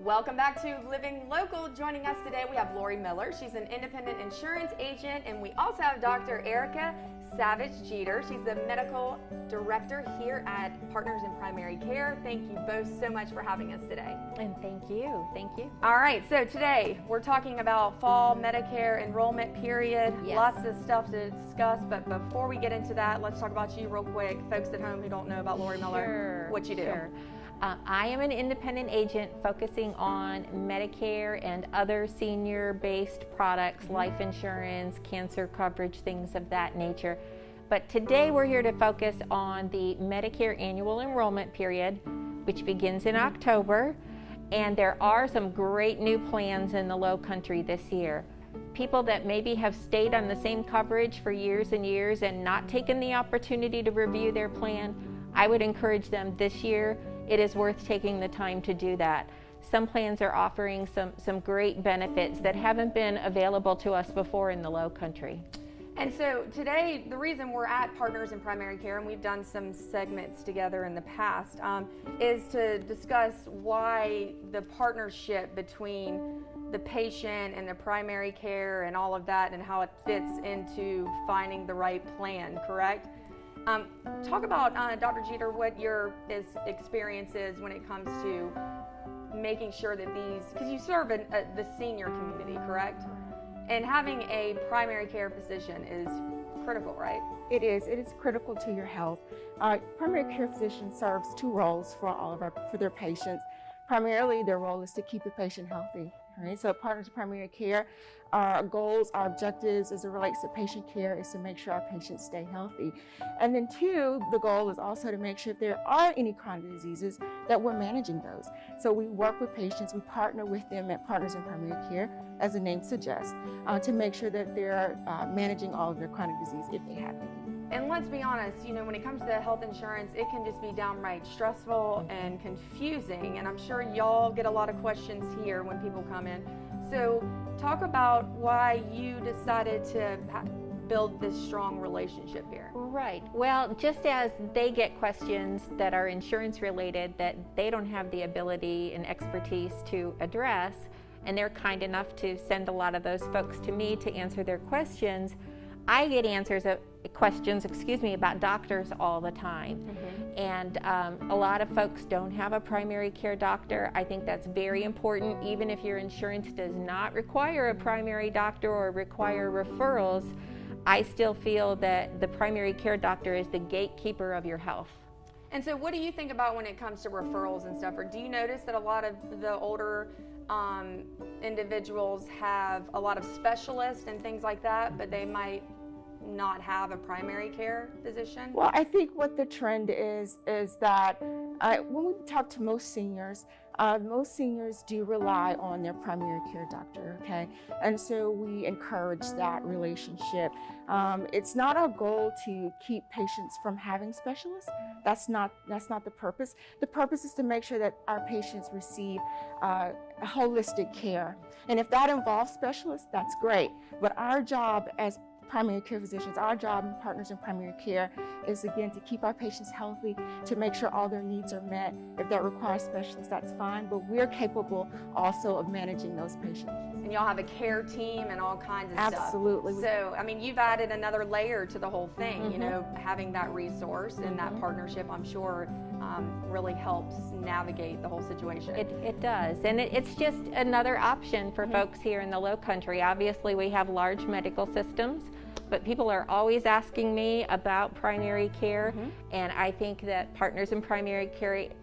Welcome back to Living Local. Joining us today, we have Lori Miller. She's an independent insurance agent, and we also have Dr. Erica Savage-Jeter. She's the medical director here at Partners in Primary Care. Thank you both so much for having us today. And thank you. Thank you. All right, so today we're talking about fall Medicare enrollment period. Yes. Lots of stuff to discuss, but before we get into that, let's talk about you real quick. Folks at home who don't know about Lori Miller, Sure, what you do. Sure. I am an independent agent focusing on Medicare and other senior-based products, life insurance, cancer coverage, things of that nature. But today we're here to focus on the Medicare annual enrollment period, which begins in October. And there are some great new plans in the Low Country this year. People that maybe have stayed on the same coverage for years and years and not taken the opportunity to review their plan, I would encourage them this year. It is worth taking the time to do that. Some plans are offering some great benefits that haven't been available to us before in the Low Country. And so today, the reason we're at Partners in Primary Care, and we've done some segments together in the past, is to discuss why the partnership between the patient and the primary care and all of that and how it fits into finding the right plan, correct? Talk about, Dr. Jeter, what your experience is when it comes to making sure that these, because you serve the senior community, correct? And having a primary care physician is critical, right? It is. It is critical to your health. Primary care physician serves two roles for their patients. Primarily, their role is to keep the patient healthy. Right? So Partners in Primary Care, our goals, our objectives as it relates to patient care is to make sure our patients stay healthy. And then two, the goal is also to make sure if there are any chronic diseases that we're managing those. So we work with patients, we partner with them at Partners in Primary Care, as the name suggests, to make sure that they're managing all of their chronic disease if they have any. And let's be honest, you know, when it comes to health insurance, it can just be downright stressful and confusing. And I'm sure y'all get a lot of questions here when people come in. So talk about why you decided to build this strong relationship here. Right. Well, just as they get questions that are insurance related that they don't have the ability and expertise to address, and they're kind enough to send a lot of those folks to me to answer their questions, I get questions about doctors all the time. Mm-hmm. And a lot of folks don't have a primary care doctor. I think that's very important. Even if your insurance does not require a primary doctor or require referrals, I still feel that the primary care doctor is the gatekeeper of your health. And so what do you think about when it comes to referrals and stuff? Or do you notice that a lot of the older individuals have a lot of specialists and things like that, but they might not have a primary care physician? Well, I think what the trend is that when we talk to most seniors do rely on their primary care doctor, okay? And so we encourage that relationship. It's not our goal to keep patients from having specialists. That's not the purpose. The purpose is to make sure that our patients receive holistic care. And if that involves specialists, that's great. But our job as primary care physicians, our job in Partners in Primary Care is again to keep our patients healthy, to make sure all their needs are met. If that requires specialists, that's fine, but we're capable also of managing those patients. And y'all have a care team and all kinds of Absolutely. stuff. So, I mean, you've added another layer to the whole thing, mm-hmm. You know, having that resource and that partnership, I'm sure, really helps navigate the whole situation. It does, and it's just another option for folks here in the Low Country. Obviously, we have large medical systems, but people are always asking me about primary care, and I think that Partners in Primary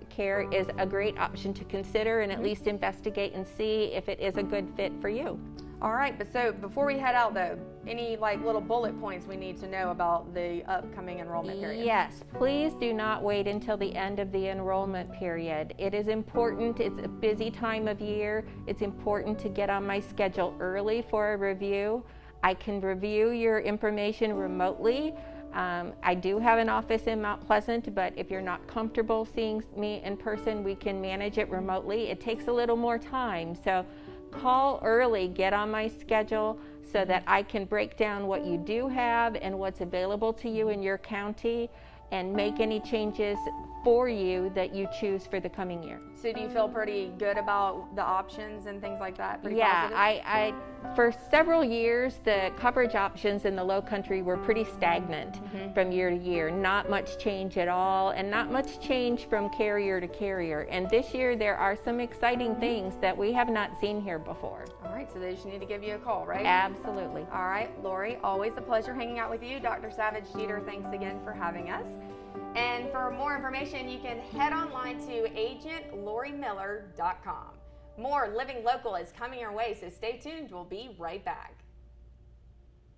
Care is a great option to consider and at least investigate and see if it is a good fit for you. All right, but so before we head out though, any like little bullet points we need to know about the upcoming enrollment period? Yes, please do not wait until the end of the enrollment period. It is important, it's a busy time of year. It's important to get on my schedule early for a review. I can review your information remotely. I do have an office in Mount Pleasant, but if you're not comfortable seeing me in person, we can manage it remotely. It takes a little more time, so call early, get on my schedule so that I can break down what you do have and what's available to you in your county and make any changes for you that you choose for the coming year. So do you feel pretty good about the options and things like that? Pretty Yeah, positive? I for several years, the coverage options in the Low Country were pretty stagnant from year to year. Not much change at all, and not much change from carrier to carrier. And this year, there are some exciting things that we have not seen here before. All right, so they just need to give you a call, right? Absolutely. All right, Lori, always a pleasure hanging out with you. Dr. Savage Jeter, thanks again for having us. And for more information, you can head online to agentlaurimiller.com. More Living Local is coming your way, so stay tuned. We'll be right back.